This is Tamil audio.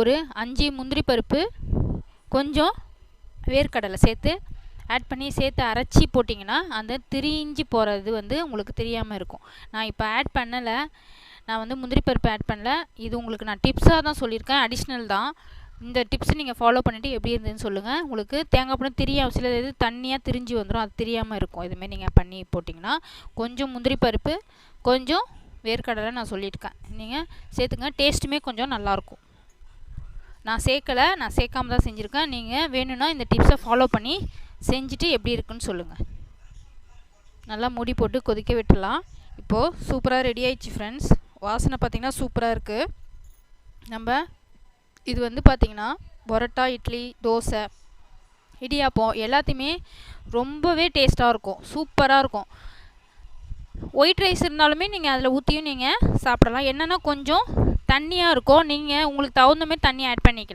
ஒரு 5 முந்திரி பருப்பு, கொஞ்சம் வேர்க்கடலை சேர்த்து ஆட் பண்ணி சேர்த்து அரைச்சி போட்டிங்கன்னா அந்த திரிஞ்சு போகிறது வந்து உங்களுக்கு தெரியாமல் இருக்கும். நான் இப்போ ஆட் பண்ணலை, நான் வந்து முந்திரி பருப்பு ஆட் பண்ணல. இது உங்களுக்கு நான் டிப்ஸாக தான் சொல்லியிருக்கேன், அடிஷ்னல் தான். இந்த டிப்ஸ் நீங்கள் ஃபாலோ பண்ணிவிட்டு எப்படி இருந்ததுன்னு சொல்லுங்கள். உங்களுக்கு தேங்காய் பழம் தெரியும், சில இது தண்ணியாக திரிஞ்சு வந்துடும், அது தெரியாமல் இருக்கும். இதுமாரி நீங்கள் பண்ணி போட்டிங்கன்னா கொஞ்சம் முந்திரி பருப்பு, கொஞ்சம் வேர்க்கடலை நான் சொல்லியிருக்கேன், நீங்கள் சேர்த்துங்க. டேஸ்ட்டுமே கொஞ்சம் நல்லாயிருக்கும். நான் சேர்க்கலை, நான் சேர்க்காம தான் செஞ்சுருக்கேன். நீங்கள் வேணும்னா இந்த டிப்ஸை ஃபாலோ பண்ணி செஞ்சுட்டு எப்படி இருக்குன்னு சொல்லுங்கள். நல்லா மூடி போட்டு கொதிக்க விட்டுடலாம். இப்போது சூப்பராக ரெடி ஆயிடுச்சு ஃப்ரெண்ட்ஸ். வாசனை பார்த்திங்கன்னா சூப்பராக இருக்குது. நம்ம இது வந்து பார்த்திங்கன்னா பரோட்டா, இட்லி, தோசை, இடியாப்பம் எல்லாத்தையுமே ரொம்பவே டேஸ்ட்டாக இருக்கும், சூப்பராக இருக்கும். ஒயிட் ரைஸ் இருந்தாலுமே நீங்கள் அதில் ஊற்றியும் நீங்கள் சாப்பிடலாம். என்னென்னா கொஞ்சம் தண்ணியாக இருக்கும், நீங்கள் உங்களுக்கு தகுந்த மாதிரி தண்ணி ஆட் பண்ணிக்கலாம்.